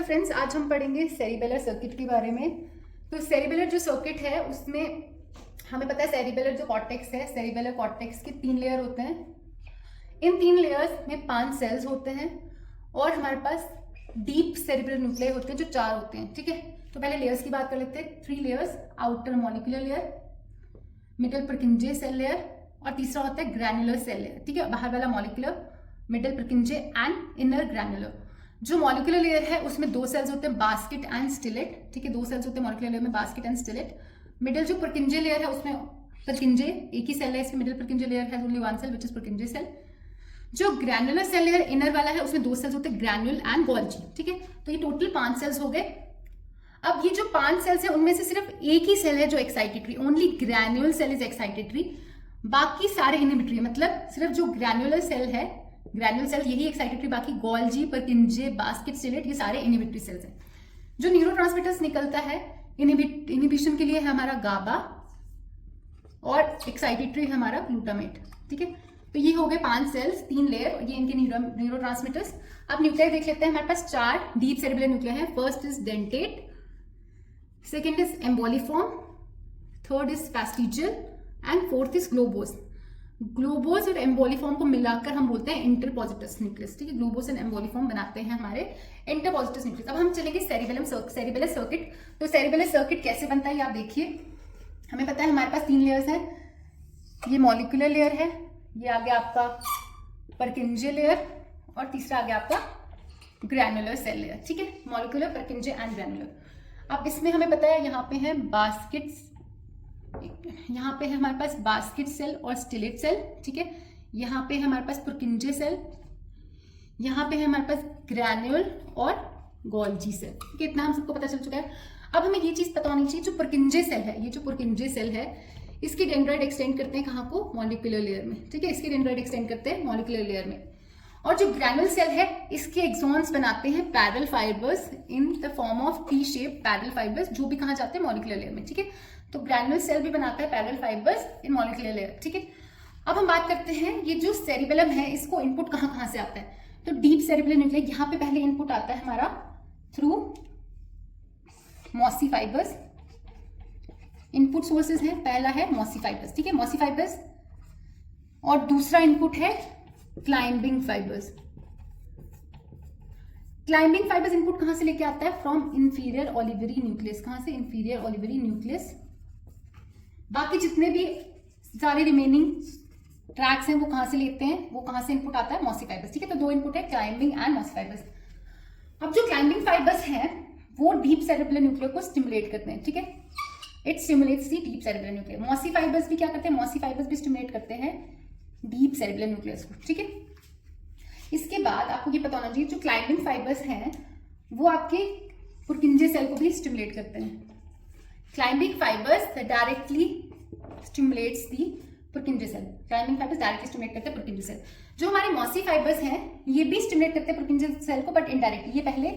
Friends, आज हम पढ़ेंगे सेरिबेलर सर्किट के बारे में। तो सेरिबेलर जो सर्किट है उसमें हमें पता है सेरिबेलर जो कॉर्टेक्स है, सेरिबेलर कॉर्टेक्स के 3 लेयर होते हैं। इन 3 लेयर्स में 5 सेल्स होते हैं और हमारे पास डीप सेरिबेलर न्यूक्लियाई होते हैं जो 4 होते हैं। ठीक है, तो पहले लेयर्स की बात कर लेते हैं। 3 layers, outer molecular layer, middle Purkinje cell layer और तीसरा होता है ग्रैन्युलर सेल लेयर। ठीक है, बाहर वाला molecular, middle Purkinje and inner granular. जो मॉलिक्यूलर लेयर है उसमें 2 सेल्स होते हैं, बास्केट एंड स्टिलेट। ठीक है, 2 सेल्स होते हैं मॉलिक्यूलर लेयर में, बास्केट एंड स्टिलेट। मिडल जो पुर्किंजे लेयर है उसमें पुर्किंजे एक ही सेल है, इसमें मिडल पुर्किंजे लेयर है only 1 cell which is Purkinje cell. जो ग्रैन्युलर सेल लेयर इनर वाला है उसमें 2 सेल्स होते हैं, ग्रैन्युल एंड गोल्जी। ठीक है, तो ये टोटल 5 सेल्स हो गए। अब ये जो 5 सेल्स है उनमें से सिर्फ एक ही सेल है जो excitatory, only granule cell is excitatory, बाकी सारे इनहिबिटरी। मतलब सिर्फ जो ग्रैन्युलर सेल है, ग्रैन्युल सेल यही एक्साइटेटरी, बाकी गोल्जी, पुर्किंजे, बास्केट, स्टिलेट ये सारे इनहिबिटरी सेल्स हैं। जो न्यूरोट्रांसमीटर्स निकलता है इनहिबिशन के लिए है हमारा गाबा और एक्साइटेटरी है हमारा ग्लूटामेट। ठीक है, तो ये हो गए 5 सेल्स, 3 लेयर, ये इनके न्यूरोट्रांसमीटर्स। अब न्यूक्लियाई देख लेते हैं। हमारे पास 4 डीप सेरिबेलर न्यूक्लियाई है। First is dentate, second is emboliform, third is fastigial and fourth is globose. Globose और एम्बोलिफॉर्म को मिलाकर हम बोलते हैं इंटरपॉजिटस न्यूक्लियस। ठीक है, ग्लोबोस एंड एम्बोलिफॉर्म बनाते हैं हमारे इंटरपॉजिटस न्यूक्लियस। अब हम चलेंगे सेरिबेलर सर्किट। तो सेरिबेलर सर्किट कैसे बनता है आप देखिए। हमें पता है हमारे पास 3 लेयर्स हैं। ये मॉलिक्यूलर लेयर है, ये आ गया आपका पुर्किंजे लेयर और तीसरा आ गया आपका ग्रैन्युलर सेल लेयर। ठीक है, मॉलिक्यूलर, पुर्किंजे एंड ग्रैन्युलर। अब इसमें हमें पता है यहाँ पे है बास्केट्स, यहाँ पे है हमारे पास बास्केट सेल और स्टिलेट सेल। ठीक है, यहाँ पे है हमारे पास पुर्किंजे सेल, यहाँ पे है हमारे पास ग्रैन्युल और गोल्जी सेल। ठीक है, इतना हम सबको पता चल चुका है। अब हमें ये चीज पता होनी चाहिए, जो पुर्किंजे सेल है, ये जो पुर्किंजे सेल है इसकी डेंड्राइट एक्सटेंड करते हैं कहाँ को, मॉलिक्यूलर लेयर में। ठीक है, इसकी डेंड्राइट एक्सटेंड करते हैं मॉलिक्यूलर लेयर में। और जो ग्रैन्युल सेल है इसके एक्सॉन्स बनाते हैं parallel fibres in the form of T shape parallel fibres, जो भी कहाँ जाते हैं मॉलिक्यूलर लेयर में। ठीक है, तो ग्रैन्युल सेल भी बनाता है पैरेलल फाइबर्स इन मॉलिक्यूलर लेयर। ठीक है, अब हम बात करते हैं ये जो सेरिबेलम है इसको इनपुट कहाँ से आता है। तो डीप सेरिबेलर न्यूक्लियाई, यहाँ पे पहले इनपुट आता है हमारा through mossy fibres. Input sources हैं, पहला है मॉसी फाइबर्स। ठीक है, मॉसी फाइबर्स, और दूसरा इनपुट है climbing fibres. Climbing fibres input कहां से लेके आता है, फ्रॉम इंफीरियर ओलिवरी न्यूक्लियस। कहां से, इंफीरियर ओलिवरी न्यूक्लियस। बाकी जितने भी सारे रिमेनिंग ट्रैक्स हैं वो कहां से लेते हैं, वो कहां से इनपुट आता है, मॉसी फाइबर्स। ठीक है, तो 2 इनपुट है, क्लाइंबिंग एंड मॉसी फाइबर्स। अब जो क्लाइंबिंग फाइबर्स हैं वो डीप सेरिबेलर न्यूक्लियर को स्टिमुलेट करते हैं। ठीक है, it stimulates the deep cerebellar nuclear. Mossy fibres भी क्या करते हैं, मॉसी फाइबर्स भी स्टिमुलेट करते हैं डीप सेरिबेलर न्यूक्लियस को। ठीक है, इसके बाद आपको ये पता होना चाहिए जो क्लाइंबिंग फाइबर्स हैं वो आपके पुर्किंजे सेल को भी स्टिमुलेट करते हैं। Climbing fibres directly stimulates the Purkinje cell. Climbing fibres directly stimulate करते हैं पुर्किंजे सेल। जो हमारे मॉसी फाइबर्स हैं ये भी स्टिमुलेट करते हैं पुर्किंजे सेल को, बट इनडायरेक्टली। ये पहले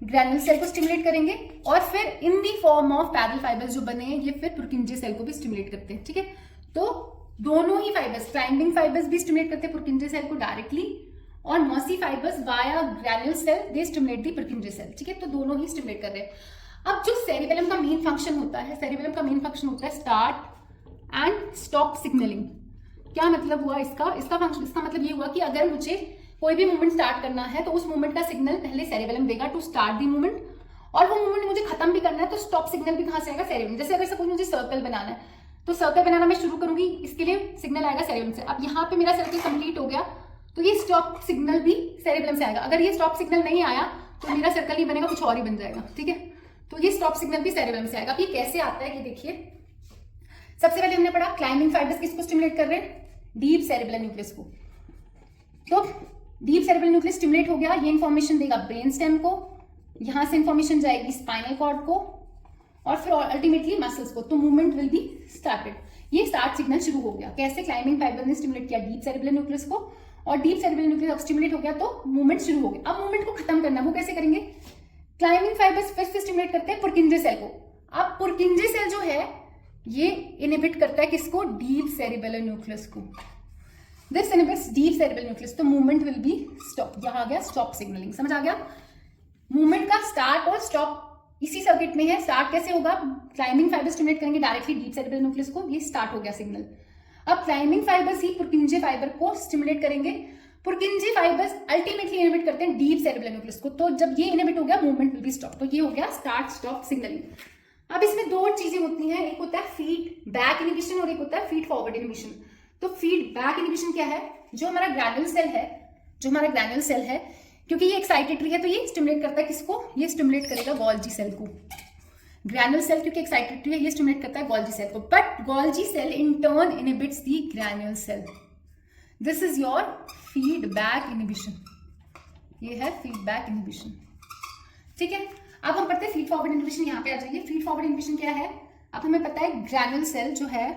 ग्रैन्युल सेल को स्टिमुलेट करेंगे और फिर in the form of parallel fibres जो बने हैं ये फिर पुर्किंजे सेल को भी स्टिमुलेट करते हैं। ठीक है, तो दोनों ही फाइबर्स, क्लाइंबिंग फाइबर्स भी स्टिमुलेट करते हैं पुर्किंजे सेल को डायरेक्टली, और mossy fibres via granule cell they stimulate the Purkinje cell. ठीक है, तो दोनों ही स्टिमुलेट कर रहे हैं। अब जो सेरिबेलम का मेन फंक्शन होता है, सेरिबेलम का मेन फंक्शन होता है स्टार्ट एंड स्टॉप सिग्नलिंग। क्या मतलब हुआ इसका फंक्शन, इसका मतलब ये हुआ कि अगर मुझे कोई भी मूवमेंट स्टार्ट करना है तो उस मूवमेंट का सिग्नल पहले सेरिबेलम देगा टू स्टार्ट दी मूवमेंट, और वो मूवमेंट मुझे खत्म भी करना है तो स्टॉप सिग्नल भी कहां से आएगा, सेरिबेलम। जैसे अगर सपोज मुझे सर्कल बनाना है तो सर्कल बनाना मैं शुरू करूंगी, इसके लिए सिग्नल आएगा सेरिबेलम से। अब यहाँ पे मेरा सर्कल कंप्लीट हो गया तो ये स्टॉप सिग्नल भी सेरिबेलम से आएगा। अगर ये स्टॉप सिग्नल नहीं आया तो मेरा सर्कल नहीं बनेगा, कुछ और ही बन जाएगा। ठीक है, तो ये स्टॉप सिग्नल भी सेरिबेलम से आएगा। अब ये कैसे आता है ये देखिए। सबसे पहले हमने पढ़ा क्लाइंबिंग फाइबर्स किसको स्टिमुलेट कर रहे हैं, डीप सेरिबेलर न्यूक्लियस को। तो डीप सेरिबेलर न्यूक्लियस स्टिमुलेट हो गया, ये इंफॉर्मेशन देगा ब्रेन स्टेम को, यहां से इंफॉर्मेशन जाएगी स्पाइनल कॉर्ड को और फिर अल्टीमेटली मसल्स को। तो मूवमेंट विल बी स्टार्टेड। ये स्टार्ट सिग्नल शुरू हो गया। कैसे, क्लाइंबिंग फाइबर ने स्टिमुलेट किया डीप सेरिबेलर न्यूक्लियस को, और डीप सेरिबेलर न्यूक्लियस अब स्टिमुलेट हो गया तो मूवमेंट शुरू हो गया। अब मूवमेंट को खत्म करना है, वो कैसे करेंगे, क्लाइंबिंग फाइबर्स फिर से स्टिमुलेट करते हैं पुर्किंजे सेल को। अब पुर्किंजे सेल जो है ये इनहिबिट करता है किसको, डीप सेरिबेलर न्यूक्लियस को। This inhibits deep cerebellar nucleus, तो मूवमेंट विल बी स्टॉप। यहां आ गया स्टॉप सिग्नलिंग, समझ आ गया। मूवमेंट का स्टार्ट और स्टॉप इसी सर्किट में है। स्टार्ट कैसे होगा, क्लाइंबिंग फाइबर स्टिमुलेट करेंगे डायरेक्टली डीप सेरिब्रल न्यूक्लियस को, ये स्टार्ट हो गया सिग्नल। अब क्लाइंबिंग फाइबर्स ही पुरकिंजे फाइबर को स्टिमुलेट करेंगे। पुरकिंजे फाइबर्स अल्टीमेटली इनहिबिट करते हैं डीप सेरिब्रल न्यूक्लियस को, तो जब ये इनहिबिट हो गया मूवमेंट विल बी स्टॉप। तो ये हो गया स्टार्ट स्टॉप सिग्नलिंग। अब इसमें दो चीजें होती हैं, एक होता है फीड बैक इनहिबिशन और एक होता है फीड फॉरवर्ड इनहिबिशन। तो फीड बैक इनहिबिशन क्या है, जो हमारा ग्रैन्युल सेल है, क्योंकि ये एक्साइटेटरी है तो ये स्टिमुलेट करता है किसको, ये स्टिमुलेट करेगा गोल्जी सेल को। ग्रैन्युल सेल क्योंकि एक्साइटेटरी है ये स्टिमुलेट करता है गोल्जी सेल को, but Golgi cell in turn inhibits the granule cell. This is your feedback inhibition, ये है फीडबैक इनहिबिशन। ठीक है, अब हम पढ़ते हैं फीड फॉरवर्ड इनहिबिशन। यहाँ पे आ जाइए, फीड फॉरवर्ड इनहिबिशन क्या है। अब हमें पता है ग्रैन्युल सेल जो है,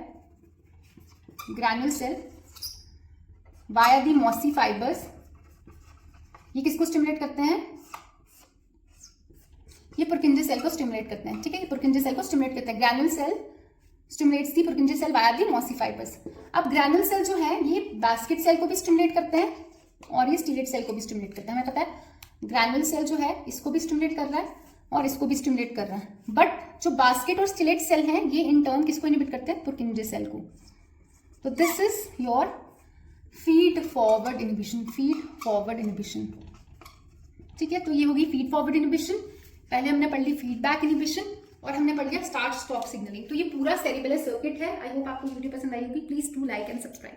ग्रैन्युल सेल वाया दी मॉसी फाइबर्स, ये किसको स्टिमुलेट करते हैं, ये पुरकिंजे सेल को स्टिमुलेट करते हैं। ठीक है, ये पुरकिंजे सेल को स्टिमुलेट करते हैं। ग्रैन्युल सेल स्टिमुलेट्स दी पुरकिंजे सेल वाया दी मॉसी फाइबर्स। अब ग्रैन्युल सेल जो है ये बास्केट सेल को भी स्टिमुलेट करते हैं और ये स्टिलेट सेल को भी स्टिमुलेट करते हैं। हमें पता है ग्रैन्युल सेल जो है इसको भी स्टिमुलेट कर रहा है और इसको भी स्टिमुलेट कर रहा है, बट जो बास्केट और स्टिलेट सेल हैं ये इन टर्न किसको इनहिबिट करते हैं, पुरकिंजे सेल को। तो this is your feed forward inhibition, feed forward inhibition. ठीक है, तो ये होगी फीड फॉरवर्ड इनहिबिशन। पहले हमने पढ़ ली फीडबैक इनहिबिशन और हमने पढ़ लिया स्टार्ट स्टॉप सिग्नलिंग। तो ये पूरा सेरिबेलर सर्किट है। आई होप आपको वीडियो पसंद आई होगी। Please do like and subscribe.